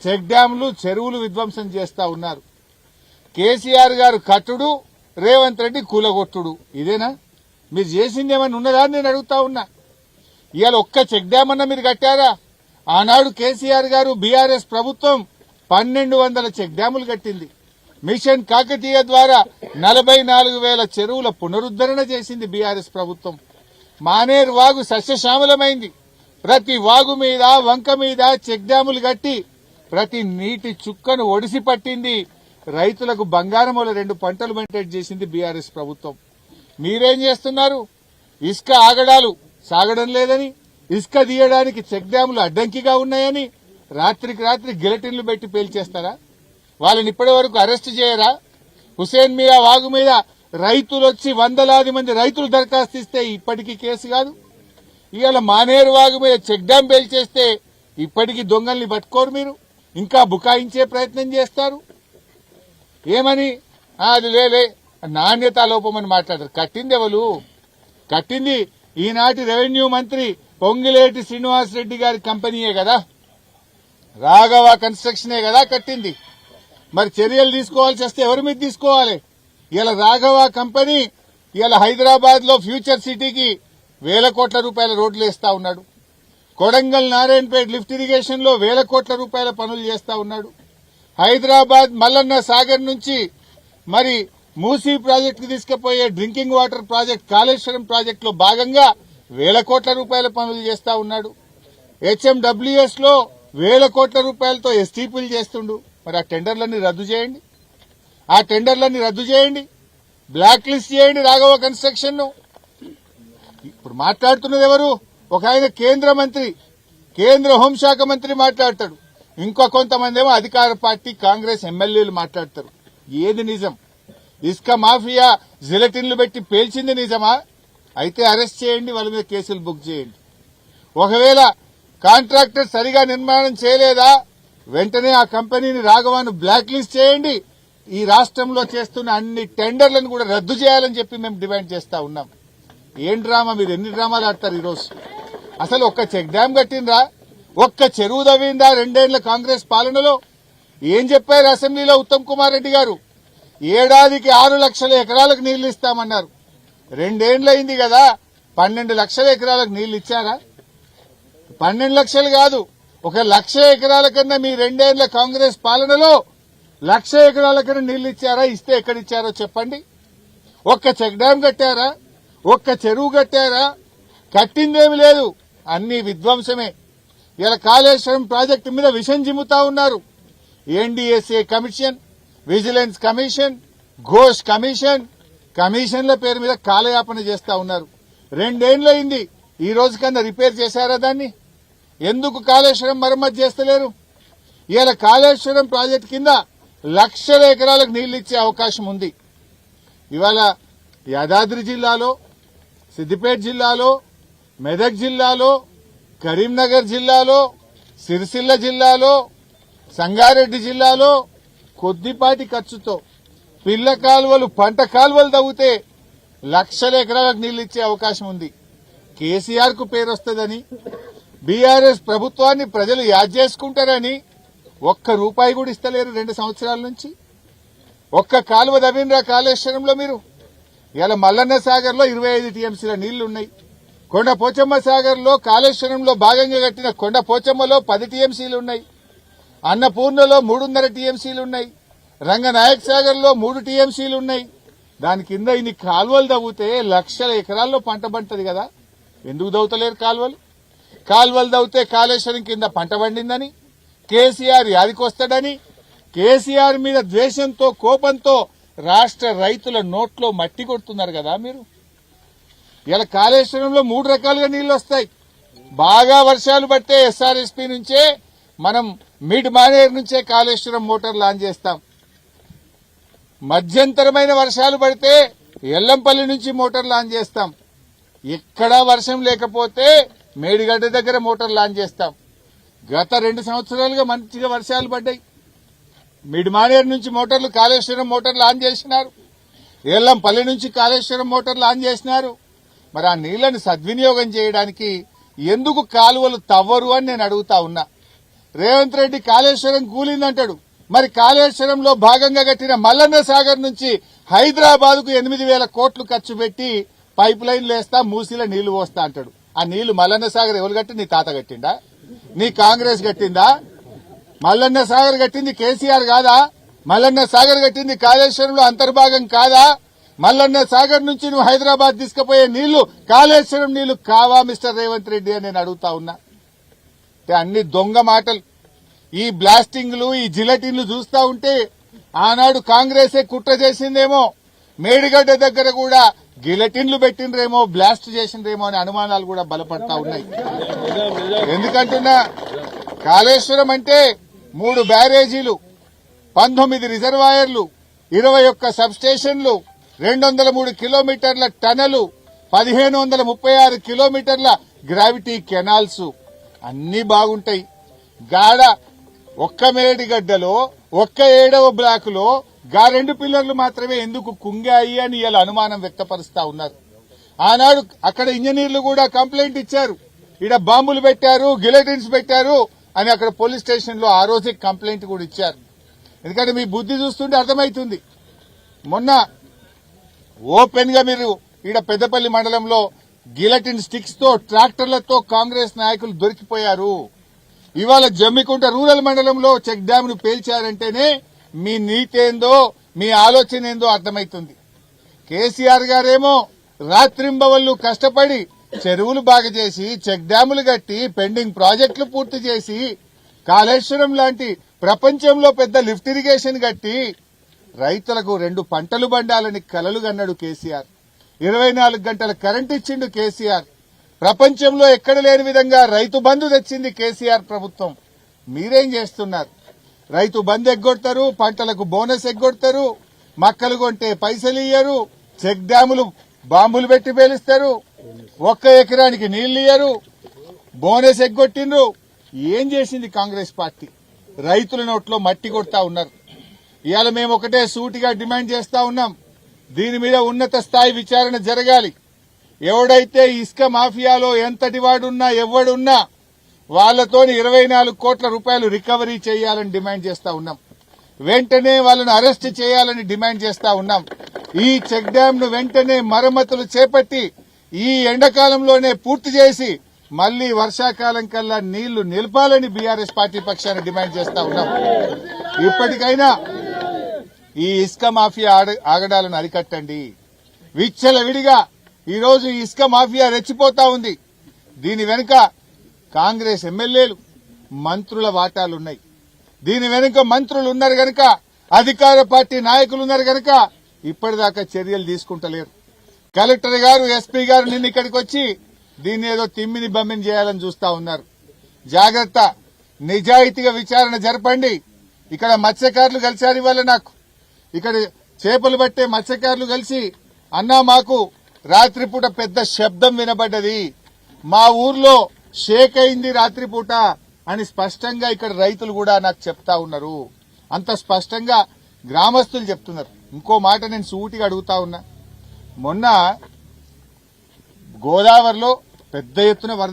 Check డ్యాంలు చెరువులు విధ్వంసం చేస్తా ఉన్నారు. కేసీఆర్ గారు కట్టుడు, రేవంత్ రెడ్డి కూలగొట్టుడు. ఇదేనా మీరు చేసింది? ఏమైనా ఉన్నదా అని నేను అడుగుతా ఉన్నా. ఇవాళ ఒక్క చెక్ డ్యామ్ అన్నా మీరు కట్టారా? ఆనాడు కేసీఆర్ గారు బీఆర్ఎస్ ప్రభుత్వం 1200 చెక్ డ్యాములు కట్టింది. మిషన్ కాకతీయ ద్వారా 44,000 చెరువుల పునరుద్ధరణ చేసింది బీఆర్ఎస్ ప్రభుత్వం. మానేరు వాగు సస్యశ్యామలమైంది. ప్రతి వాగు మీద, వంక మీద చెక్ డ్యాములు కట్టి ప్రతి నీటి చుక్కను ఒడిసి పట్టింది. రైతులకు బంగారముల 2 పంటలు మెయింటైన్ చేసింది బీఆర్ఎస్ ప్రభుత్వం. మీరేం చేస్తున్నారు? ఇసుక ఆగడాలు సాగడం లేదని, ఇసుక తీయడానికి చెక్ డ్యాములు అడ్డంకిగా ఉన్నాయని రాత్రికి రాత్రి గిలటిన్లు పెట్టి పేల్చేస్తారా? వాళ్ళని ఇప్పటి వరకు అరెస్టు చేయరా? హుసేన్ మియా వాగు మీద రైతులు వచ్చి వందలాది మంది రైతులు దరఖాస్తు ఇస్తే ఇప్పటికీ కేసు కాదు. ఇవాళ మానేరు వాగు మీద చెక్ డ్యాం పేల్చేస్తే ఇప్పటికీ దొంగల్ని పట్టుకోరు. మీరు ఇంకా బుకాయించే ప్రయత్నం చేస్తారు. ఏమని? అది లేలే నాణ్యతా లోపమని మాట్లాడారు. కట్టింది ఎవరు? కట్టింది ఈనాటి రెవెన్యూ మంత్రి పొంగిలేటి శ్రీనివాసరెడ్డి గారి కంపెనీయే కదా, రాఘవ కన్స్ట్రక్షనే కదా కట్టింది. మరి చర్యలు తీసుకోవాల్సి వస్తే ఎవరి మీద తీసుకోవాలి? ఇలా రాఘవ కంపెనీ ఇలా హైదరాబాద్ లో ఫ్యూచర్ సిటీకి 1,000 కోట్ల రూపాయల రోడ్లు వేస్తా ఉన్నాడు. కొడంగల్ నారాయణపేట లిఫ్ట్ ఇరిగేషన్ లో 1,000 కోట్ల రూపాయల పనులు చేస్తా ఉన్నాడు. హైదరాబాద్ మల్లన్న సాగర్ నుంచి మరి మూసీ ప్రాజెక్టుకు తీసుకుపోయే drinking water project Kaleshwaram project లో భాగంగా 1,000 కోట్ల రూపాయల పనులు చేస్తా ఉన్నాడు. హెచ్ఎండబ్ల్యూఎస్ లో 1,000 కోట్ల రూపాయలతో ఎస్టీపీలు చేస్తుండు. మరి ఆ టెండర్లన్నీ రద్దు చేయండి. బ్లాక్ లిస్ట్ చేయండి రాఘవ కన్స్ట్రక్షన్ ను. ఇప్పుడు మాట్లాడుతున్నది ఎవరు? ఒక ఆయన కేంద్ర మంత్రి, కేంద్ర హోంశాఖ మంత్రి మాట్లాడతాడు. ఇంకో కొంతమంది ఏమో అధికార పార్టీ కాంగ్రెస్ ఎమ్మెల్యేలు మాట్లాడతారు. ఏది నిజం? ఇసుక మాఫియా జిలటిన్లు పెట్టి పేల్చింది నిజమా? అయితే అరెస్ట్ చేయండి, వాళ్ళ మీద కేసులు బుక్ చేయండి. ఒకవేళ కాంట్రాక్టర్ సరిగా నిర్మాణం చేయలేదా, వెంటనే ఆ కంపెనీని రాఘవాను బ్లాక్ లిస్ట్ చేయండి. ఈ రాష్ట్రంలో చేస్తున్న అన్ని టెండర్లను కూడా రద్దు చేయాలని చెప్పి మేము డిమాండ్ చేస్తా ఉన్నాం. ఏం డ్రామా? మీరు ఎన్ని డ్రామాలు ఆడతారు ఈరోజు? అసలు ఒక్క చెక్ డ్యాం కట్టిండ్రా? ఒక్క చెరువు తవ్విందా 2 ఏళ్ల కాంగ్రెస్ పాలనలో? ఏం చెప్పారు అసెంబ్లీలో ఉత్తమ్ కుమార్ రెడ్డి గారు? ఏడాదికి 6 లక్షల ఎకరాలకు నీళ్లు ఇస్తామన్నారు. 2 ఏళ్లయింది కదా, 12 లక్షల ఎకరాలకు నీళ్లు ఇచ్చారా? 12 లక్షలు కాదు, 1 లక్ష ఎకరాల కన్నా మీ 2 ఏళ్ల కాంగ్రెస్ పాలనలో 1 లక్ష ఎకరాల కన్నా నీళ్లు ఇచ్చారా? ఇస్తే ఎక్కడిచ్చారో చెప్పండి. ఒక్క చెక్ డ్యాం కట్టారా? ఒక్క చెరువు కట్టారా? కట్టిందేమి లేదు, అన్ని విధ్వంసమే. ఇలా కాళేశ్వరం ప్రాజెక్టు మీద విషం జిమ్ముతా ఉన్నారు. NDSA commission, vigilance commission, Ghosh commission, కమిషన్ల పేరు మీద కాలయాపన చేస్తా ఉన్నారు. 2 ఏళ్లయింది, ఈ రోజు కన్నా రిపేర్ చేశారా దాన్ని? ఎందుకు కాళేశ్వరం మరమ్మతు చేస్తలేరు? ఇలా కాళేశ్వరం ప్రాజెక్టు కింద లక్షల ఎకరాలకు నీళ్లు ఇచ్చే అవకాశం ఉంది. ఇవాళ యాదాద్రి జిల్లాలో, సిద్దిపేట జిల్లాలో, మెదక్ జిల్లాలో, కరీంనగర్ జిల్లాలో, సిరిసిల్ల జిల్లాలో, సంగారెడ్డి జిల్లాలో కొద్దిపాటి ఖర్చుతో పిల్ల కాలువలు, పంట కాలువలు తవ్వితే లక్షల ఎకరాలకు నీళ్లు ఇచ్చే అవకాశం ఉంది. కేసీఆర్ కు పేరు వస్తుందని, బీఆర్ఎస్ ప్రభుత్వాన్ని ప్రజలు యాద్ చేసుకుంటారని ఒక్క రూపాయి కూడా ఇస్తలేరు 2 సంవత్సరాల నుంచి. ఒక్క కాలువ తవ్వినరా కాళేశ్వరంలో మీరు? ఇలా మల్లన్న సాగర్ లో 25 టీఎంసీల నీళ్లున్నాయి. కొండ పోచమ్మ సాగర్ లో కాళేశ్వరంలో భాగంగా కట్టిన కొండ పోచమ్మలో 10 టీఎంసీలు ఉన్నాయి. అన్నపూర్ణలో 3.5 టీఎంసీలు ఉన్నాయి. రంగనాయక్ సాగర్ లో 3 టీఎంసీలు ఉన్నాయి. దాని కింద ఇన్ని కాలువలు తవ్వితే లక్షల ఎకరాల్లో పంట పంటది కదా. ఎందుకు తవ్వుతలేరు కాలువలు? కాలువలు తవ్వితే కాళేశ్వరం కింద పంట పండిందని, కేసీఆర్ యాదికొస్తాడని, కేసీఆర్ మీద ద్వేషంతో, కోపంతో రాష్ట్ర రైతుల నోట్లో మట్టి కొడుతున్నారు కదా మీరు. ఇలా కాళేశ్వరంలో 3 రకాలుగా నీళ్లు వస్తాయి. బాగా వర్షాలు పడితే ఎస్ఆర్ఎస్పీ నుంచే మనం మిడ్ మానేర్ నుంచే కాళేశ్వరం మోటార్ లాంచ్ చేస్తాం. మధ్యంతరమైన వర్షాలు పడితే ఎల్లంపల్లి నుంచి మోటార్ లాంచ్ చేస్తాం. ఎక్కడా వర్షం లేకపోతే మేడిగడ్డ దగ్గర మోటార్ లాంచ్ చేస్తాం. గత 2 సంవత్సరాలుగా మంచిగా వర్షాలు పడ్డాయి. మిడ్ మానేర్ నుంచి మోటార్లు కాళేశ్వరం మోటార్లు ఆన్ చేసినారు. ఎల్లంపల్లి నుంచి కాళేశ్వరం మోటార్లు ఆన్ చేసినారు. మరి ఆ నీళ్లను సద్వినియోగం చేయడానికి ఎందుకు కాలువలు తవ్వరు అని నేను అడుగుతా ఉన్నా. రేవంత్ రెడ్డి కాళేశ్వరం కూలిందంటాడు. మరి కాళేశ్వరంలో భాగంగా కట్టిన మల్లన్న సాగర్ నుంచి హైదరాబాద్ కు 8,000 కోట్లు ఖర్చు పెట్టి పైప్ లైన్లు వేస్తా, మూసీల నీళ్లు పోస్తా అంటాడు. ఆ నీళ్లు మల్లన్న సాగర్ ఎవరు కట్టి? నీ తాత కట్టిండా? నీ కాంగ్రెస్ కట్టిందా? మల్లన్న సాగర్ కట్టింది కేసీఆర్ కాదా? మల్లన్న సాగర్ కట్టింది కాళేశ్వరంలో అంతర్భాగం కాదా? మల్లన్న సాగర్ నుంచి నువ్వు హైదరాబాద్ తీసుకుపోయే నీళ్లు కాళేశ్వరం నీళ్లు కావా మిస్టర్ రేవంత్ రెడ్డి అని నేను అడుగుతా ఉన్నా. అన్ని దొంగ మాటలు. ఈ బ్లాస్టింగ్లు, ఈ జిలటిన్లు చూస్తా ఉంటే ఆనాడు కాంగ్రెసే కుట్ర చేసిందేమో, మేడిగడ్డ దగ్గర కూడా గిలటిన్లు పెట్టినరేమో, బ్లాస్ట్ చేసిండ్రేమో అనే అనుమానాలు కూడా బలపడతా ఉన్నాయి. ఎందుకంటున్నా, కాళేశ్వరం అంటే 3 బ్యారేజీలు, 19 రిజర్వాయర్లు, 21 సబ్స్టేషన్లు, 203 కిలోమీటర్ల టనలు, 1536 కిలోమీటర్ల గ్రావిటీ కెనాల్స్ అన్ని బాగుంటాయి. గాడ ఒక్క మేడిగడ్డలో, ఒక్క 7వ బ్లాక్ లో గా 2 పిల్లర్లు మాత్రమే ఎందుకు కుంగాయి అని ఇలా అనుమానం వ్యక్తపరుస్తా ఉన్నారు. ఆనాడు అక్కడ ఇంజనీర్లు కూడా కంప్లైంట్ ఇచ్చారు, ఈడ బాంబులు పెట్టారు, గిలటిన్స్ పెట్టారు అని అక్కడ పోలీస్ స్టేషన్ లో ఆ రోజే కంప్లైంట్ కూడా ఇచ్చారు. ఎందుకంటే మీ బుద్ధి చూస్తుంటే అర్థమవుతుంది. మొన్న ఓపెన్ గా మీరు ఈడ పెద్దపల్లి మండలంలో గిలటిన్ స్టిక్స్ తో, ట్రాక్టర్లతో కాంగ్రెస్ నాయకులు దొరికిపోయారు. ఇవాళ జమ్మికుంట రూరల్ మండలంలో చెక్ డ్యామ్ ను పేల్చారంటేనే మీ నీతేందో, మీ ఆలోచన ఏందో అర్థమవుతుంది. కేసీఆర్ గారేమో రాత్రింబవళ్లు కష్టపడి చెరువులు బాగు చేసి, చెక్ డ్యాములు కట్టి, పెండింగ్ ప్రాజెక్టులు పూర్తి చేసి, కాళేశ్వరం లాంటి ప్రపంచంలో పెద్ద లిఫ్ట్ ఇరిగేషన్ కట్టి రైతులకు 2 పంటలు పండాలని కలలు కన్నాడు కేసీఆర్. 24 గంటల కరెంట్ ఇచ్చిండు కేసీఆర్. ప్రపంచంలో ఎక్కడ లేని విధంగా రైతు బంధు తెచ్చింది కేసీఆర్ ప్రభుత్వం. మీరేం చేస్తున్నారు? రైతు బంధు ఎగ్గొడతారు, పంటలకు బోనస్ ఎగ్గొడతారు, మక్కలు కొంటే పైసలు ఇయ్యరు, చెక్ డ్యాములు బాంబులు పెట్టి పేలుస్తారు, 1 ఎకరానికి నీళ్లు ఇయ్యరు, బోనస్ ఎగ్గొట్టిండ్రు. ఏం చేసింది కాంగ్రెస్ పార్టీ? రైతుల నోట్లో మట్టి కొడతా ఉన్నారు. ఇవాళ మేము ఒకటే సూటిగా డిమాండ్ చేస్తా ఉన్నాం, దీని మీద ఉన్నత స్థాయి విచారణ జరగాలి. ఎవడైతే ఇసుక మాఫియాలో ఎంతటి వాడున్నా, ఎవడున్నా వాళ్లతోని 24 కోట్ల రూపాయలు రికవరీ చేయాలని డిమాండ్ చేస్తా ఉన్నాం. వెంటనే వాళ్ళను అరెస్ట్ చేయాలని డిమాండ్ చేస్తా ఉన్నాం. ఈ చెక్ డ్యామ్ ను వెంటనే మరమ్మతులు చేపట్టి ఈ ఎండాకాలంలోనే పూర్తి చేసి మళ్లీ వర్షాకాలం కల్లా నీళ్లు నిలపాలని బీఆర్ఎస్ పార్టీ పక్షాన్ని డిమాండ్ చేస్తా ఉన్నాం. ఇప్పటికైనా ఈ ఇసుక మాఫియా ఆగడాలను అరికట్టండి. విచ్చలవిడిగా ఈరోజు ఇసుక మాఫియా రెచ్చిపోతా ఉంది. దీని వెనుక కాంగ్రెస్ ఎమ్మెల్యేలు, మంత్రుల వాటాలున్నాయి. దీని వెనుక మంత్రులు ఉన్నారు గనక, అధికార పార్టీ నాయకులు ఉన్నారు గనక ఇప్పటిదాకా చర్యలు తీసుకుంటలేరు. కలెక్టర్ గారు, ఎస్పీ గారు నిన్న ఇక్కడికి వచ్చి దీన్ని ఏదో తిమ్మిని బమ్మిని చేయాలని చూస్తా ఉన్నారు. జాగ్రత్త, నిజాయితీగా విచారణ జరపండి. ఇక్కడ మత్స్యకారులు కలిశారు ఇవాళ నాకు. ఇక్కడ చేపలు పట్టే మత్స్యకారులు కలిసి, అన్నా మాకు రాత్రిపూట పెద్ద శబ్దం వినబడ్డది, మా ఊర్లో షేక్ అయింది రాత్రిపూట అని స్పష్టంగా ఇక్కడ రైతులు కూడా నాకు చెప్తా ఉన్నారు. అంత స్పష్టంగా గ్రామస్తులు చెప్తున్నారు. ఇంకో మాట నేను సూటిగా అడుగుతా ఉన్నా, మొన్న గోదావరిలో పెద్ద ఎత్తున వరద